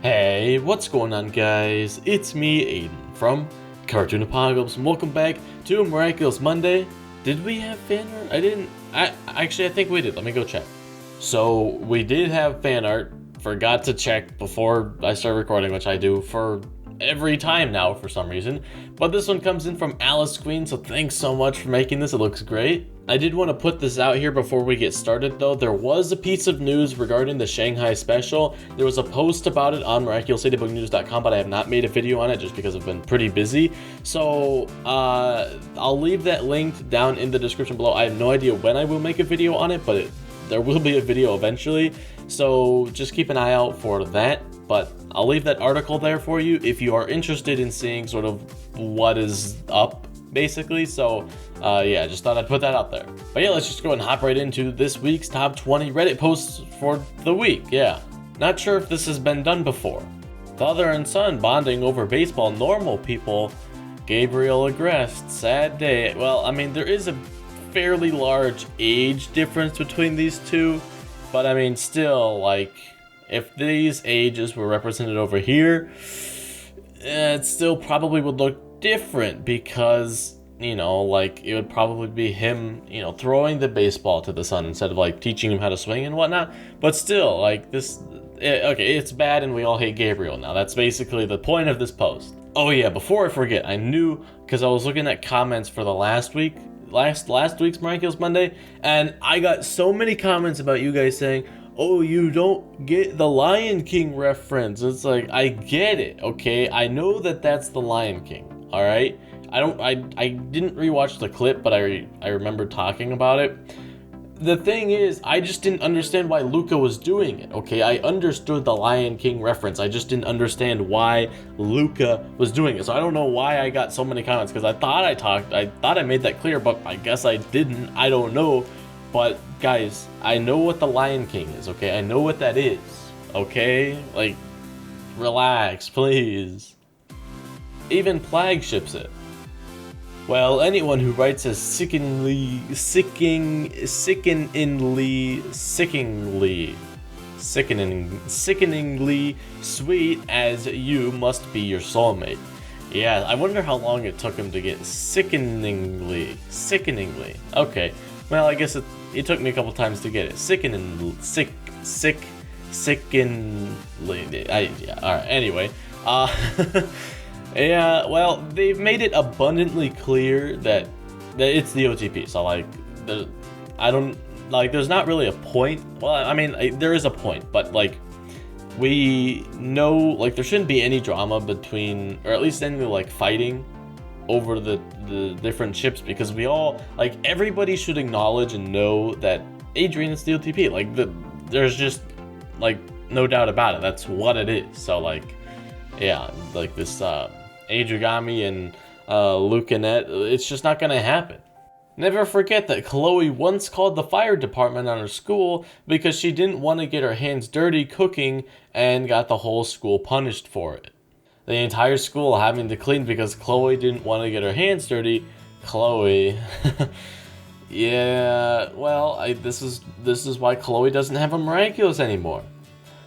Hey, what's going on, guys? It's me, Aiden, from Cartoon Apocalypse, and welcome back to Miraculous Monday. Did we have fan art? I think we did. Let me go check. So, we did have fan art. Forgot to check before I start recording, which I do for every time now for some reason. But this one comes in from Alice Queen, so thanks so much for making this. It looks great. I did want to put this out here before we get started though. There was a piece of news regarding the Shanghai special. There was a post about it on MiraculousLadybugNews.com, but I have not made a video on it just because I've been pretty busy. So I'll leave that link down in the description below. I have no idea when I will make a video on it, but there will be a video eventually. So just keep an eye out for that. But I'll leave that article there for you if you are interested in seeing sort of what is up, basically. So yeah, just thought I'd put that out there. But yeah, let's just go and hop right into this week's top 20 Reddit posts for the week. Yeah, not sure if this has been done before. Father and son bonding over baseball. Normal people. Gabriel aggressed. Sad day. Well, I mean, there is a fairly large age difference between these two, but I mean, still, like, if these ages were represented over here, it still probably would look different because, you know, like, it would probably be him, you know, throwing the baseball to the son instead of, like, teaching him how to swing and whatnot. But still, like, okay, it's bad and we all hate Gabriel now. That's basically the point of this post. Oh yeah, before I forget, I knew, because I was looking at comments for the last week's Miraculous Monday, and I got so many comments about you guys saying, oh, you don't get the Lion King reference. It's like, I get it, okay? I know that that's the Lion King, all right? I didn't rewatch the clip, but I remember talking about it. The thing is, I just didn't understand why Luca was doing it, okay? I understood the Lion King reference. I just didn't understand why Luca was doing it. So I don't know why I got so many comments, because I thought I made that clear, but I guess I didn't. I don't know. But guys, I know what the Lion King is, okay? I know what that is, okay? Like, relax, please. Even Plague ships it. Well, anyone who writes as sickeningly sweet as you must be your soulmate. Yeah, I wonder how long it took him to get sickeningly. Okay, well, I guess it took me a couple times to get it. Sickeningly. Yeah, alright, anyway. Yeah, well, they've made it abundantly clear that it's the OTP. So, like, there's not really a point. Well, I mean, there is a point, but, like, we know, like, there shouldn't be any drama between, or at least any, like, fighting over the different ships, because we all, like, everybody should acknowledge and know that Adrian is the OTP. Like, there's just, like, no doubt about it. That's what it is. So, like, yeah, like, this, Adrigami and Lucanet, it's just not gonna happen. Never forget that Chloe once called the fire department on her school because she didn't want to get her hands dirty cooking and got the whole school punished for it. The entire school having to clean because Chloe didn't want to get her hands dirty. Chloe. Yeah, well, this is why Chloe doesn't have a Miraculous anymore.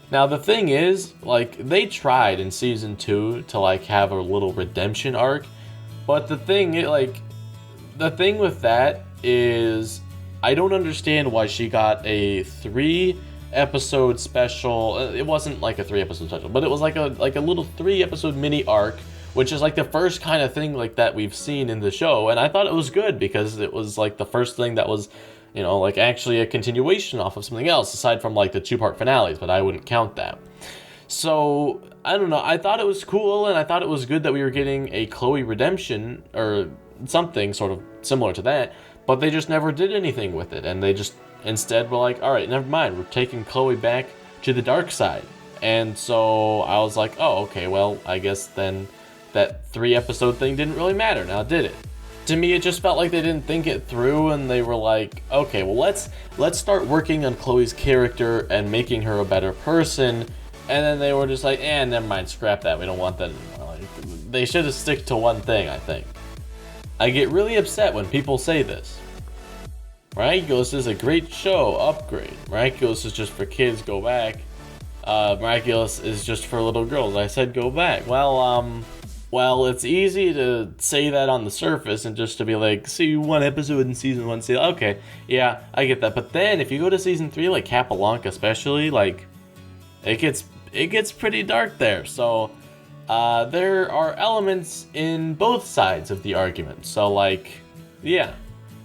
Now, the thing is, like, they tried in season 2 to, like, have a little redemption arc, but the thing with that is, I don't understand why she got a 3-episode special. It wasn't like a 3-episode special, but it was like a little 3-episode mini arc, which is like the first kind of thing like that we've seen in the show, and I thought it was good because it was like the first thing that was, you know, like actually a continuation off of something else, aside from like the 2-part finales, but I wouldn't count that. So, I don't know, I thought it was cool, and I thought it was good that we were getting a Chloe redemption, or something sort of similar to that, but they just never did anything with it, and they just instead were like, alright, never mind, we're taking Chloe back to the dark side. And so I was like, oh, okay, well, I guess then that 3-episode thing didn't really matter now, did it? To me, it just felt like they didn't think it through, and they were like, okay, well, let's start working on Chloe's character and making her a better person, and then they were just like, never mind, scrap that, we don't want that anymore. Like, they should have stick to one thing, I think. I get really upset when people say this. Miraculous is a great show, upgrade. Miraculous is just for kids, go back. Miraculous is just for little girls. I said go back. Well, it's easy to say that on the surface and just to be like, see one episode in season 1, say, okay, yeah, I get that. But then if you go to season 3, like Capablanca especially, like, it gets pretty dark there. So, there are elements in both sides of the argument. So, like, yeah,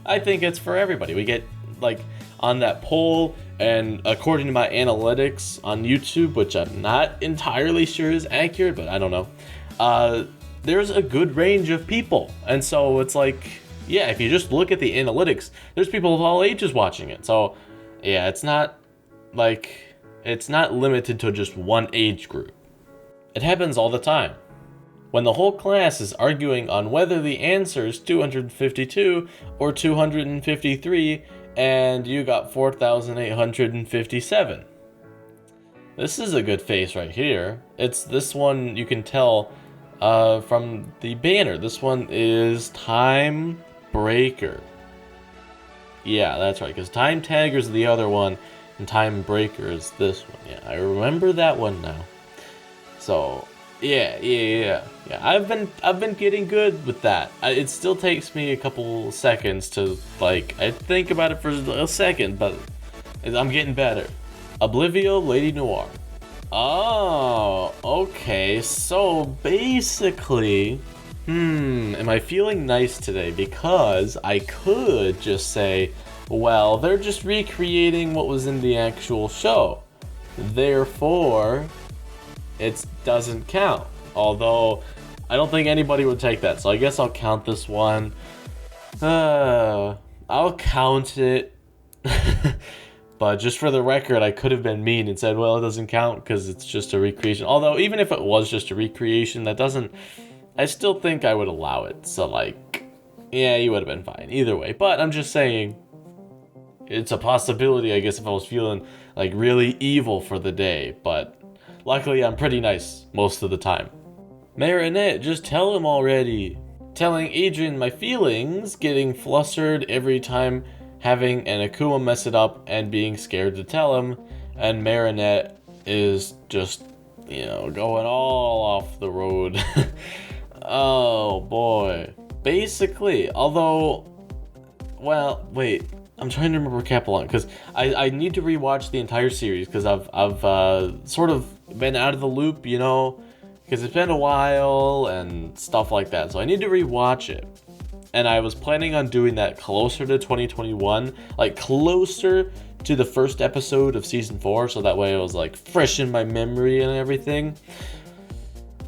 I think it's for everybody. We get, like, on that poll, and according to my analytics on YouTube, which I'm not entirely sure is accurate, but I don't know, there's a good range of people. And so it's like, yeah, if you just look at the analytics, there's people of all ages watching it. So, yeah, it's not limited to just one age group. It happens all the time. When the whole class is arguing on whether the answer is 252 or 253, and you got 4,857. This is a good face right here. It's this one, you can tell from the banner. This one is Time Breaker. Yeah, that's right, because Time Tagger's the other one, and Time Breaker is this one. Yeah, I remember that one now. So, yeah. I've been getting good with that. It still takes me a couple seconds to, like, I think about it for a second, but I'm getting better. Oblivio Lady Noir. Oh, okay. So basically, am I feeling nice today? Because I could just say, well, they're just recreating what was in the actual show. Therefore, it doesn't count. Although, I don't think anybody would take that, so I guess I'll count this one. I'll count it. But just for the record, I could have been mean and said, well, it doesn't count because it's just a recreation. Although, even if it was just a recreation, I still think I would allow it. So, like, yeah, you would have been fine. Either way. But I'm just saying, it's a possibility, I guess, if I was feeling, like, really evil for the day. But luckily, I'm pretty nice most of the time. Marinette, just tell him already. Telling Adrian my feelings, getting flustered every time having an Akuma mess it up and being scared to tell him, and Marinette is just, going all off the road. Oh boy. Basically, although, well, wait, I'm trying to remember Capelon, because I need to rewatch the entire series, because I've sort of been out of the loop, because it's been a while and stuff like that, so I need to rewatch it. And I was planning on doing that closer to 2021, like closer to the first episode of season 4, so that way it was like fresh in my memory and everything.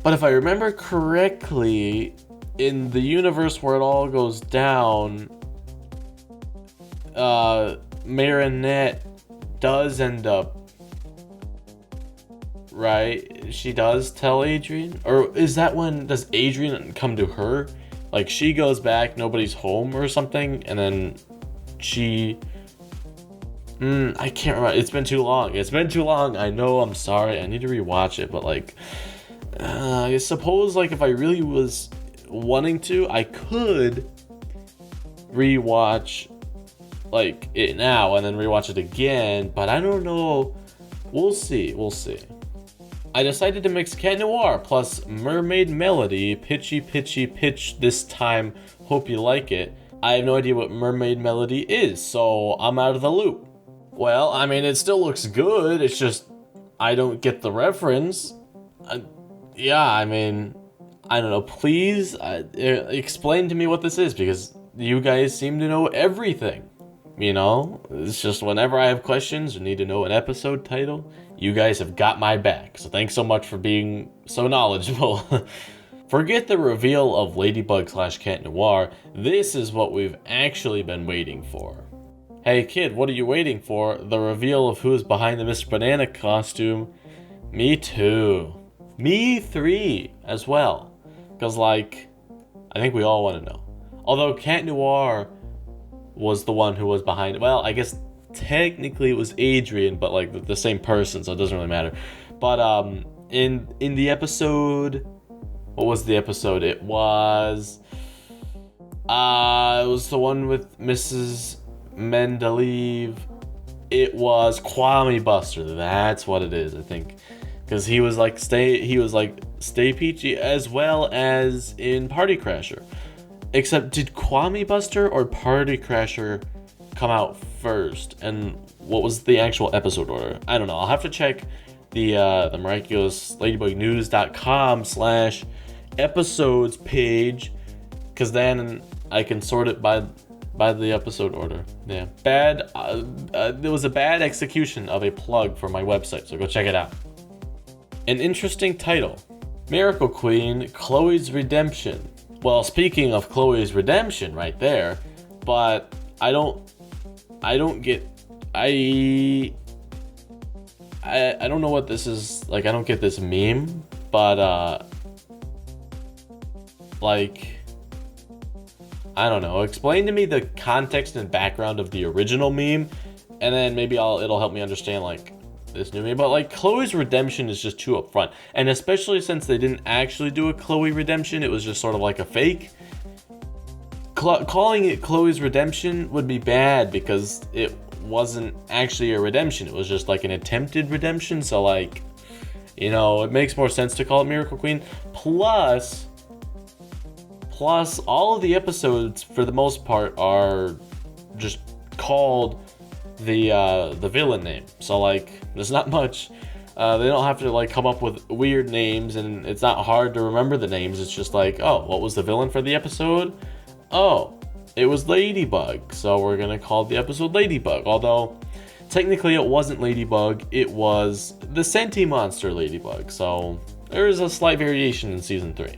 But if I remember correctly, in the universe where it all goes down, Marinette does end up, right? She does tell Adrian? Or is that when, does Adrian come to her? Like, she goes back, nobody's home or something, and then she... I can't remember. It's been too long. I know, I'm sorry. I need to rewatch it, but, like... I suppose, like, if I really was wanting to, I could rewatch, like, it now and then rewatch it again, but I don't know. We'll see. I decided to mix Cat Noir plus Mermaid Melody, pitchy pitch this time, hope you like it. I have no idea what Mermaid Melody is, so I'm out of the loop. Well, I mean, it still looks good, it's just, I don't get the reference. Yeah, I mean, I don't know, please explain to me what this is, because you guys seem to know everything. It's just whenever I have questions or need to know an episode title, you guys have got my back. So thanks so much for being so knowledgeable. Forget the reveal of Ladybug / Cat Noir. This is what we've actually been waiting for. Hey kid, what are you waiting for? The reveal of who's behind the Mr. Banana costume. Me too. Me 3 as well. Because, like, I think we all want to know. Although Cat Noir was the one who was behind it. Well, I guess technically it was Adrian, but like the same person, so it doesn't really matter. But in the episode, what was the episode? It was the one with Mrs. Mendeleev. It was Kwame Buster. That's what it is, I think. Because he was like Stay Peachy as well as in Party Crasher. Except, did Kwame Buster or Party Crasher come out first? And what was the actual episode order? I don't know. I'll have to check the Miraculous Ladybug News.com/episodes page, because then I can sort it by the episode order. Yeah, there was a bad execution of a plug for my website, so go check it out. An interesting title: Miracle Queen, Chloe's Redemption. Well, speaking of Chloe's Redemption right there, but I don't know what this is, like, I don't get this meme, but like, I don't know. Explain to me the context and background of the original meme, and then maybe it'll help me understand like this new meme. But like, Chloe's Redemption is just too upfront, and especially since they didn't actually do a Chloe Redemption, it was just sort of like a fake. Calling it Chloe's Redemption would be bad because it wasn't actually a redemption. It was just like an attempted redemption. So like, you know, it makes more sense to call it Miracle Queen. Plus all of the episodes for the most part are just called the villain name. So like, there's not much. They don't have to like come up with weird names, and it's not hard to remember the names. It's just like, oh, what was the villain for the episode? Oh, it was Ladybug, so we're gonna call the episode Ladybug. Although technically it wasn't Ladybug, it was the Senti Monster Ladybug. So there is a slight variation in season 3.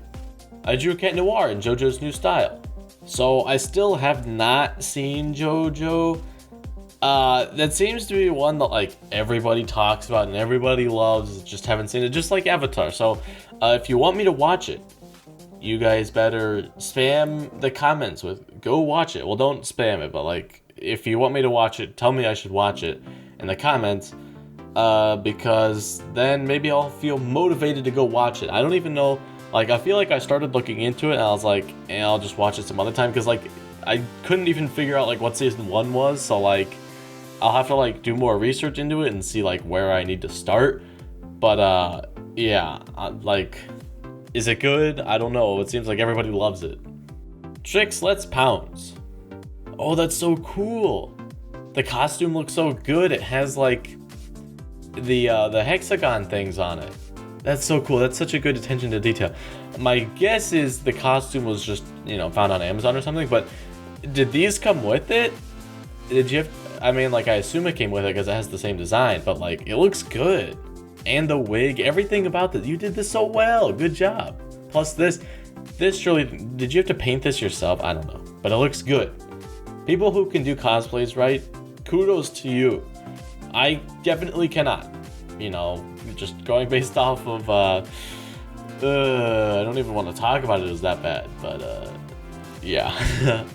I drew Cat Noir in JoJo's new style. So I still have not seen JoJo. That seems to be one that like everybody talks about and everybody loves. Just haven't seen it, just like Avatar. So if you want me to watch it, you guys better spam the comments with go watch it. Well, don't spam it, but like, if you want me to watch it, tell me I should watch it in the comments, because then maybe I'll feel motivated to go watch it. I don't even know, like, I feel like I started looking into it and I was like, I'll just watch it some other time, because like I couldn't even figure out like what season 1 was, so like I'll have to like do more research into it and see like where I need to start. But yeah, like, is it good? I don't know. It seems like everybody loves it. Trix Let's Pounce. Oh, that's so cool. The costume looks so good. It has like the hexagon things on it. That's so cool. That's such a good attention to detail. My guess is the costume was just, you know, found on Amazon or something, but did these come with it? Did you have, I mean, like, I assume it came with it because it has the same design, but like, it looks good. And the wig, everything about this. You did this so well. Good job. Plus this surely, did you have to paint this yourself? I don't know, but it looks good. People who can do cosplays right, kudos to you. I definitely cannot. You know, just going based off of, I don't even want to talk about it. It was that bad, but yeah.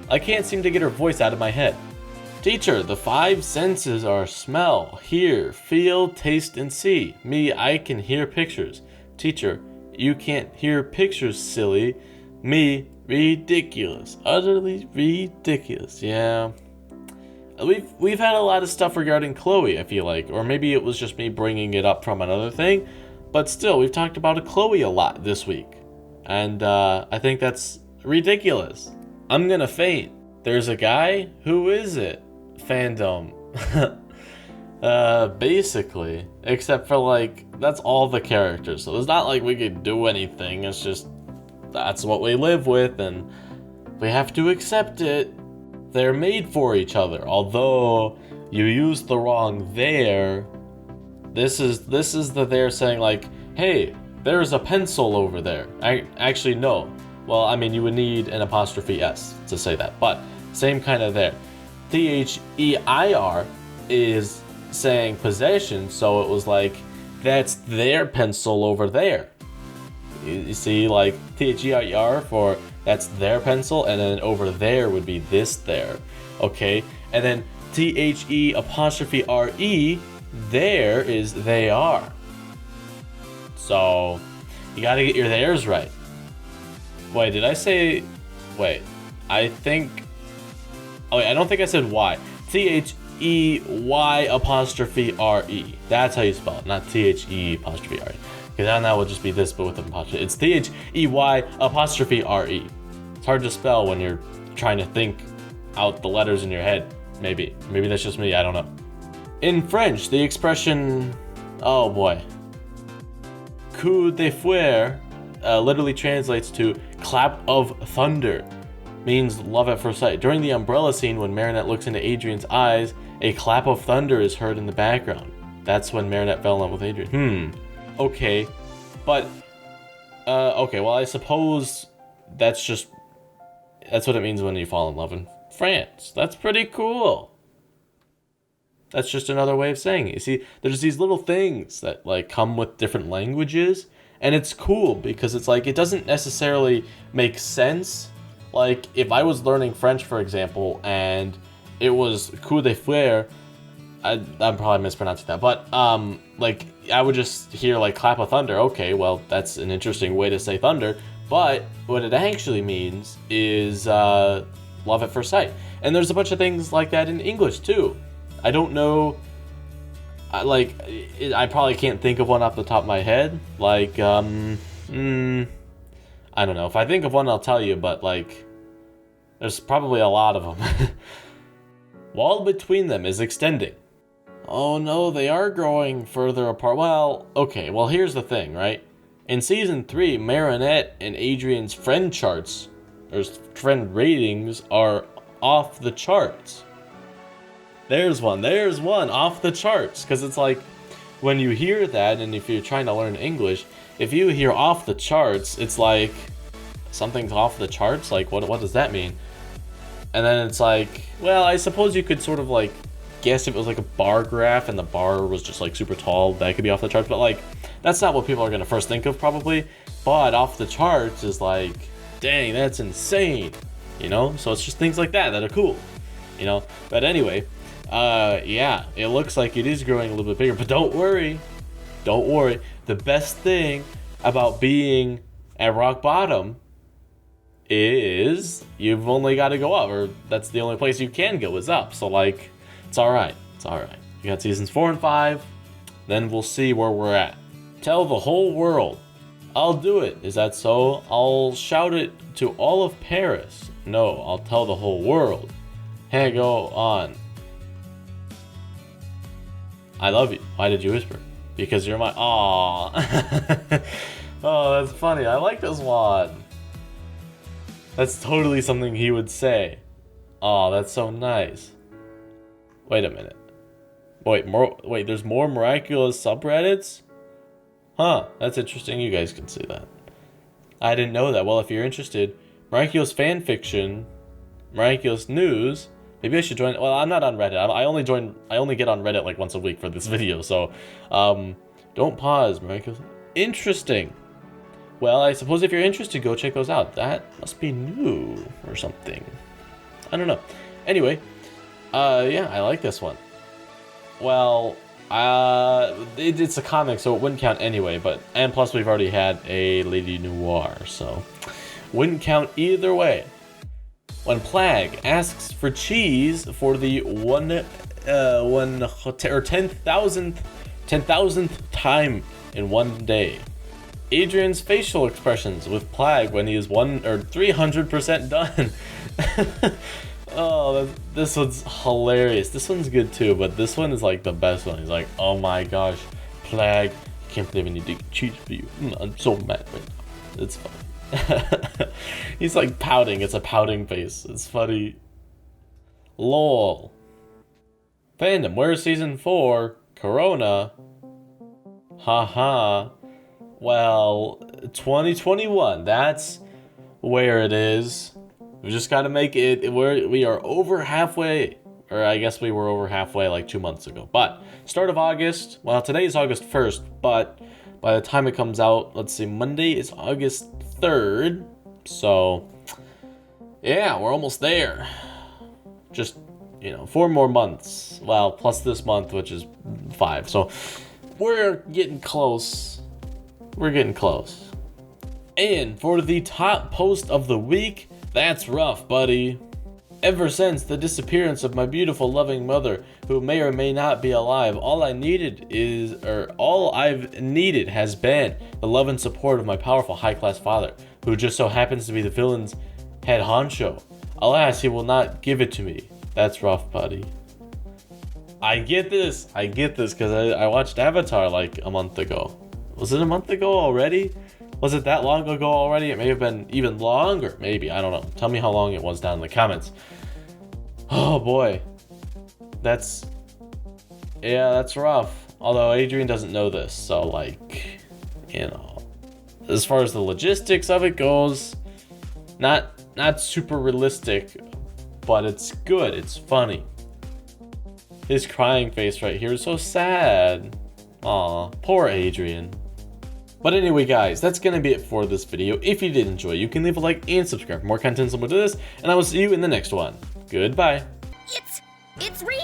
I can't seem to get her voice out of my head. Teacher, the 5 senses are smell, hear, feel, taste, and see. Me, I can hear pictures. Teacher, you can't hear pictures, silly. Me, ridiculous. Utterly ridiculous. Yeah. We've had a lot of stuff regarding Chloe, I feel like. Or maybe it was just me bringing it up from another thing. But still, we've talked about Chloe a lot this week. And I think that's ridiculous. I'm gonna faint. There's a guy? Who is it? Fandom. Basically. Except for like, that's all the characters. So it's not like we could do anything. It's just, that's what we live with and we have to accept it. They're made for each other. Although you used the wrong there. This is the there saying like, hey, there's a pencil over there. Actually, no. Well, I mean, you would need an apostrophe S to say that, but same kind of there. THEIR is saying possession, so it was like, that's their pencil over there. You see, like, THEIR for that's their pencil, and then over there would be this there, okay? And then THE''RE, there is they are. So, you gotta get your theirs right. Wait, did I say, wait, I think, oh wait, I don't think I said Y. THEIR Theyre. That's how you spell it, not Theyre. Because then that would just be this, but with an apostrophe. It's Theyre. It's hard to spell when you're trying to think out the letters in your head. Maybe that's just me, I don't know. In French, the expression, oh boy, coup de fouet literally translates to clap of thunder, means love at first sight. During the umbrella scene, when Marinette looks into Adrienne's eyes, a clap of thunder is heard in the background. That's when Marinette fell in love with Adrienne. Okay, but okay, well, I suppose that's what it means when you fall in love in France. That's pretty cool. That's just another way of saying it. You see, there's these little things that like come with different languages, and it's cool because it's like it doesn't necessarily make sense. Like if I was learning French, for example, and it was coup de fouet, I'm probably mispronouncing that, but like I would just hear like clap of thunder. Okay, well, that's an interesting way to say thunder, but what it actually means is love at first sight. And there's a bunch of things like that in English too. I don't know, I probably can't think of one off the top of my head. Like, I don't know. If I think of one, I'll tell you, but like, there's probably a lot of them. Wall between them is extending. Oh no, they are growing further apart. Well, okay, well here's the thing, right? In Season 3, Marinette and Adrienne's friend charts, or friend ratings, are off the charts. There's one, off the charts. Because it's like, when you hear that, and if you're trying to learn English, if you hear off the charts, it's like, something's off the charts? Like, what does that mean? And then it's like, well, I suppose you could sort of like, guess if it was like a bar graph, and the bar was just like super tall, that could be off the charts, but like, that's not what people are gonna first think of, probably. But off the charts is like, dang, that's insane, you know? So it's just things like that are cool, you know? But anyway, yeah, it looks like it is growing a little bit bigger, but don't worry. The best thing about being at rock bottom is you've only got to go up, or that's the only place you can go is up. So like, it's all right. You got seasons 4 and 5, then we'll see where we're at. Tell the whole world. I'll do it. Is that so? I'll shout it to all of Paris. No, I'll tell the whole world. Hey, go on. I love you. Why did you whisper? Because you're my... Aww. Oh, that's funny. I like this one. That's totally something he would say. Oh, that's so nice. Wait a minute. Wait, there's more Miraculous subreddits? Huh, that's interesting. You guys can see that. I didn't know that. Well, if you're interested, Miraculous fanfiction, Miraculous news... Maybe I should join. Well, I'm not on Reddit. I only get on Reddit like once a week for this video. So, don't pause, Miraculous. Interesting. Well, I suppose if you're interested, go check those out. That must be new or something. I don't know. Anyway, yeah, I like this one. Well, it's a comic, so it wouldn't count anyway. And plus, we've already had a Lady Noir, so wouldn't count either way. When Plague asks for cheese for the 10,000th time in one day. Adrienne's facial expressions with Plague when he is 300% done. Oh, this one's hilarious. This one's good too, but this one is like the best one. He's like, oh my gosh, Plague, I can't believe I need to cheese for you. I'm so mad right now. It's funny. He's like pouting. It's a pouting face. It's funny. LOL. Fandom, where's season 4? Corona. Haha. Well, 2021. That's where it is. We just gotta make it. We are over halfway. Or I guess we were over halfway like 2 months ago. But start of August. Well, today is August 1st, but by the time it comes out, let's see, Monday is August 3rd. So, yeah, we're almost there. Just, 4 more months. Well, plus this month, which is 5. So, we're getting close. And for the top post of the week, that's rough, buddy. Ever since the disappearance of my beautiful, loving mother, who may or may not be alive, all I've needed has been the love and support of my powerful high-class father, who just so happens to be the villain's head honcho. Alas, he will not give it to me. That's rough, buddy. I get this, because I watched Avatar like a month ago. Was it a month ago already? Was it that long ago already? It may have been even longer, maybe, I don't know. Tell me how long it was down in the comments. Oh boy. That's rough. Although Adrian doesn't know this, so like, you know, as far as the logistics of it goes, not super realistic, but it's good, it's funny. His crying face right here is so sad. Aw, poor Adrian. But anyway, guys, that's gonna be it for this video. If you did enjoy, you can leave a like and subscribe for more content similar to this, and I will see you in the next one. Goodbye. It's real.